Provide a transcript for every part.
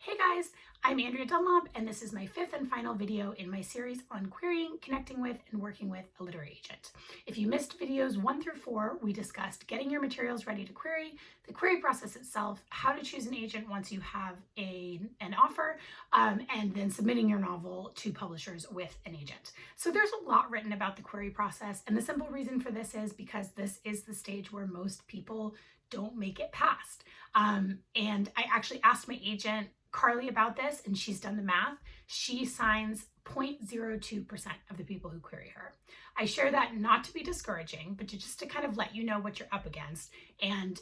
Hey guys, I'm Andrea Dunlop, and this is my fifth and final video in my series on querying, connecting with, and working with a literary agent. If you missed videos 1 through 4, we discussed getting your materials ready to query, the query process itself, how to choose an agent once you have an offer, and then submitting your novel to publishers with an agent. So there's a lot written about the query process, and the simple reason for this is because this is the stage where most people don't make it past. And I actually asked my agent Carly about this, and she's done the math. She signs 0.02% of the people who query her. I share that not to be discouraging, but just to kind of let you know what you're up against and,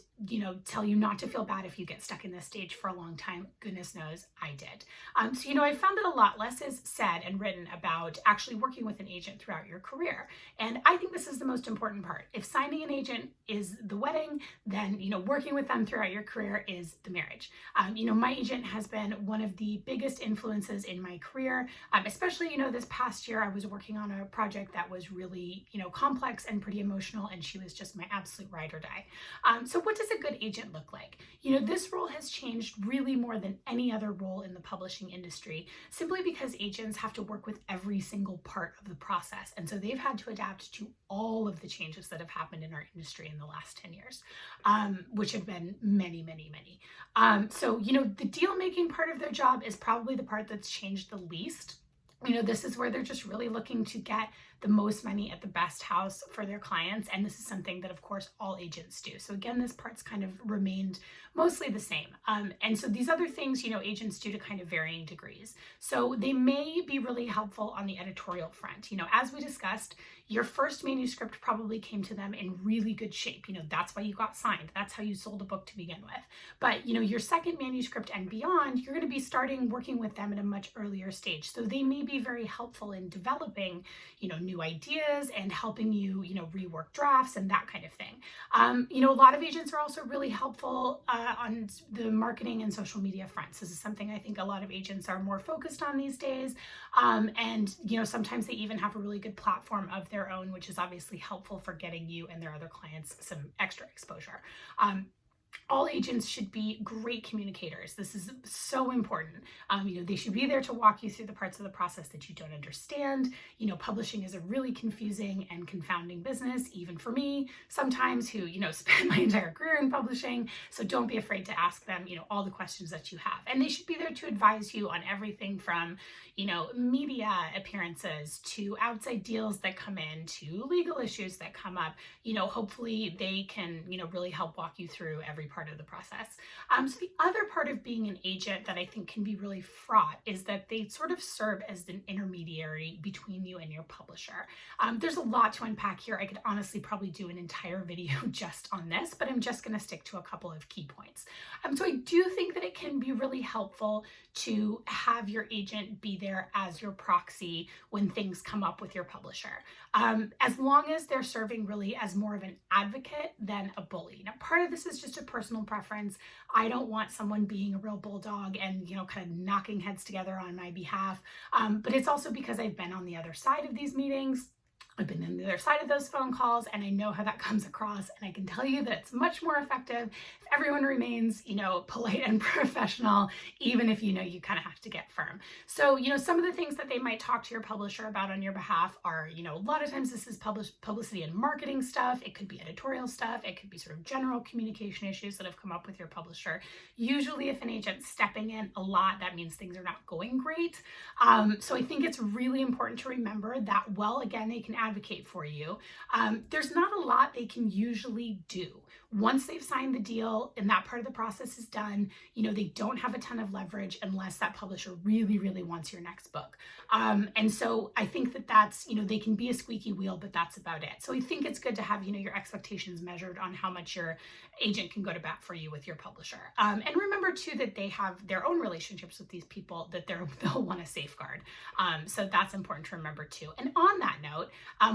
tell you not to feel bad if you get stuck in this stage for a long time. Goodness knows I did. So I found that a lot less is said and written about actually working with an agent throughout your career. And I think this is the most important part. If signing an agent is the wedding, then, working with them throughout your career is the marriage. My agent has been one of the biggest influences in my career, especially, this past year I was working on a project that was really, complex and pretty emotional, and she was just my absolute ride or die. So what does a good agent look like? This role has changed really more than any other role in the publishing industry, simply because agents have to work with every single part of the process. And so they've had to adapt to all of the changes that have happened in our industry in the last 10 years, which have been many, many, many. So the deal making part of their job is probably the part that's changed the least. This is where they're just really looking to get the most money at the best house for their clients. And this is something that, of course, all agents do. So again, this part's kind of remained mostly the same. And so these other things, agents do to kind of varying degrees. So they may be really helpful on the editorial front. As we discussed, your first manuscript probably came to them in really good shape. That's why you got signed. That's how you sold a book to begin with. But, your second manuscript and beyond, you're going to be starting working with them at a much earlier stage. So they may be very helpful in developing, new ideas and helping you, rework drafts and that kind of thing. A lot of agents are also really helpful on the marketing and social media fronts. This is something I think a lot of agents are more focused on these days. And sometimes they even have a really good platform of their own, which is obviously helpful for getting you and their other clients some extra exposure. All agents should be great communicators. This is so important. They should be there to walk you through the parts of the process that you don't understand. Publishing is a really confusing and confounding business, even for me, sometimes who, spend my entire career in publishing. So don't be afraid to ask them, all the questions that you have. And they should be there to advise you on everything from, media appearances to outside deals that come in to legal issues that come up. Hopefully they can, really help walk you through every part of the process. So the other part of being an agent that I think can be really fraught is that they sort of serve as an intermediary between you and your publisher. There's a lot to unpack here. I could honestly probably do an entire video just on this, but I'm just going to stick to a couple of key points. So I do think that it can be really helpful to have your agent be there as your proxy when things come up with your publisher, as long as they're serving really as more of an advocate than a bully. Now, part of this is just a personal preference. I don't want someone being a real bulldog and, kind of knocking heads together on my behalf. But it's also because I've been on the other side of these meetings. I've been on the other side of those phone calls, and I know how that comes across. And I can tell you that it's much more effective if everyone remains, polite and professional, even if, you kind of have to get firm. So, some of the things that they might talk to your publisher about on your behalf are, a lot of times this is publicity and marketing stuff. It could be editorial stuff. It could be sort of general communication issues that have come up with your publisher. Usually if an agent's stepping in a lot, that means things are not going great. So I think it's really important to remember that, again, they can advocate for you. There's not a lot they can usually do. Once they've signed the deal and that part of the process is done, they don't have a ton of leverage unless that publisher really, really wants your next book. And so I think that that's, they can be a squeaky wheel, but that's about it. So I think it's good to have, your expectations measured on how much your agent can go to bat for you with your publisher. And remember too, that they have their own relationships with these people that they'll want to safeguard. So that's important to remember too. And on that note,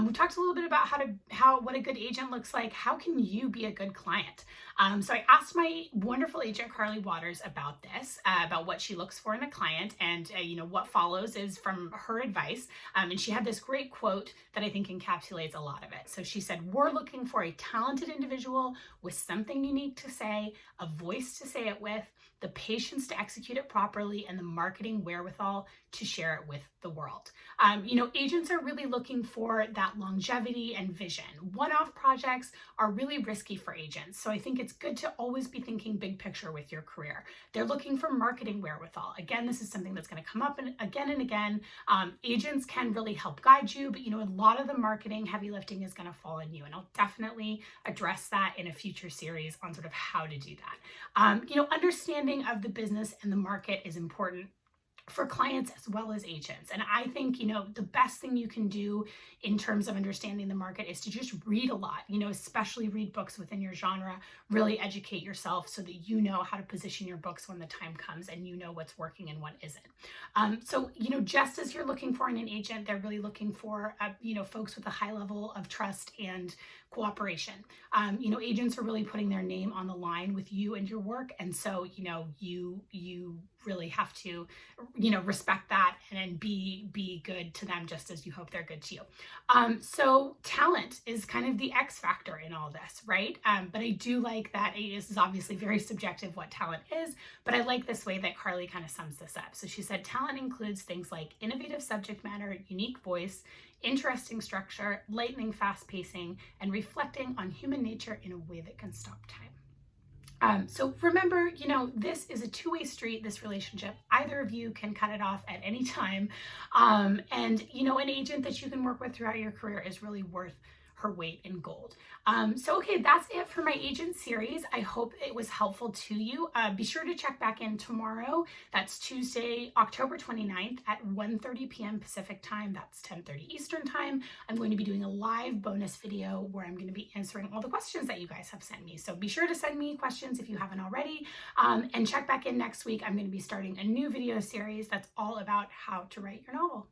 we talked a little bit about what a good agent looks like. How can you be a good client? So I asked my wonderful agent, Carly Waters, about this, about what she looks for in a client, and what follows is from her advice. And she had this great quote that I think encapsulates a lot of it. So she said, "We're looking for a talented individual with something unique to say, a voice to say it with, the patience to execute it properly, and the marketing wherewithal to share it with the world. Agents are really looking for that longevity and vision. One-off projects are really risky for agents. So I think it's good to always be thinking big picture with your career. They're looking for marketing wherewithal. Again, this is something that's going to come up again and again. Agents can really help guide you, but a lot of the marketing heavy lifting is going to fall on you. And I'll definitely address that in a future series on sort of how to do that. Understanding of the business and the market is important for clients as well as agents. And I think, the best thing you can do in terms of understanding the market is to just read a lot, especially read books within your genre, really educate yourself so that you know how to position your books when the time comes and you know what's working and what isn't. So, just as you're looking for in an agent, they're really looking for, folks with a high level of trust and cooperation. Agents are really putting their name on the line with you and your work. And so, you really have to, respect that and be good to them just as you hope they're good to you. So talent is kind of the X factor in all this, right? But I do like that this is obviously very subjective what talent is, but I like this way that Carly kind of sums this up. So she said, talent includes things like innovative subject matter, unique voice, interesting structure, lightning fast pacing, and reflecting on human nature in a way that can stop time. So remember, this is a two-way street, this relationship. Either of you can cut it off at any time. And, an agent that you can work with throughout your career is really worth her weight in gold. Okay, that's it for my agent series. I hope it was helpful to you. Be sure to check back in tomorrow. That's Tuesday, October 29th at 1:30 p.m. Pacific time. That's 10:30 Eastern time. I'm going to be doing a live bonus video where I'm going to be answering all the questions that you guys have sent me. So be sure to send me questions if you haven't already. And check back in next week. I'm going to be starting a new video series that's all about how to write your novel.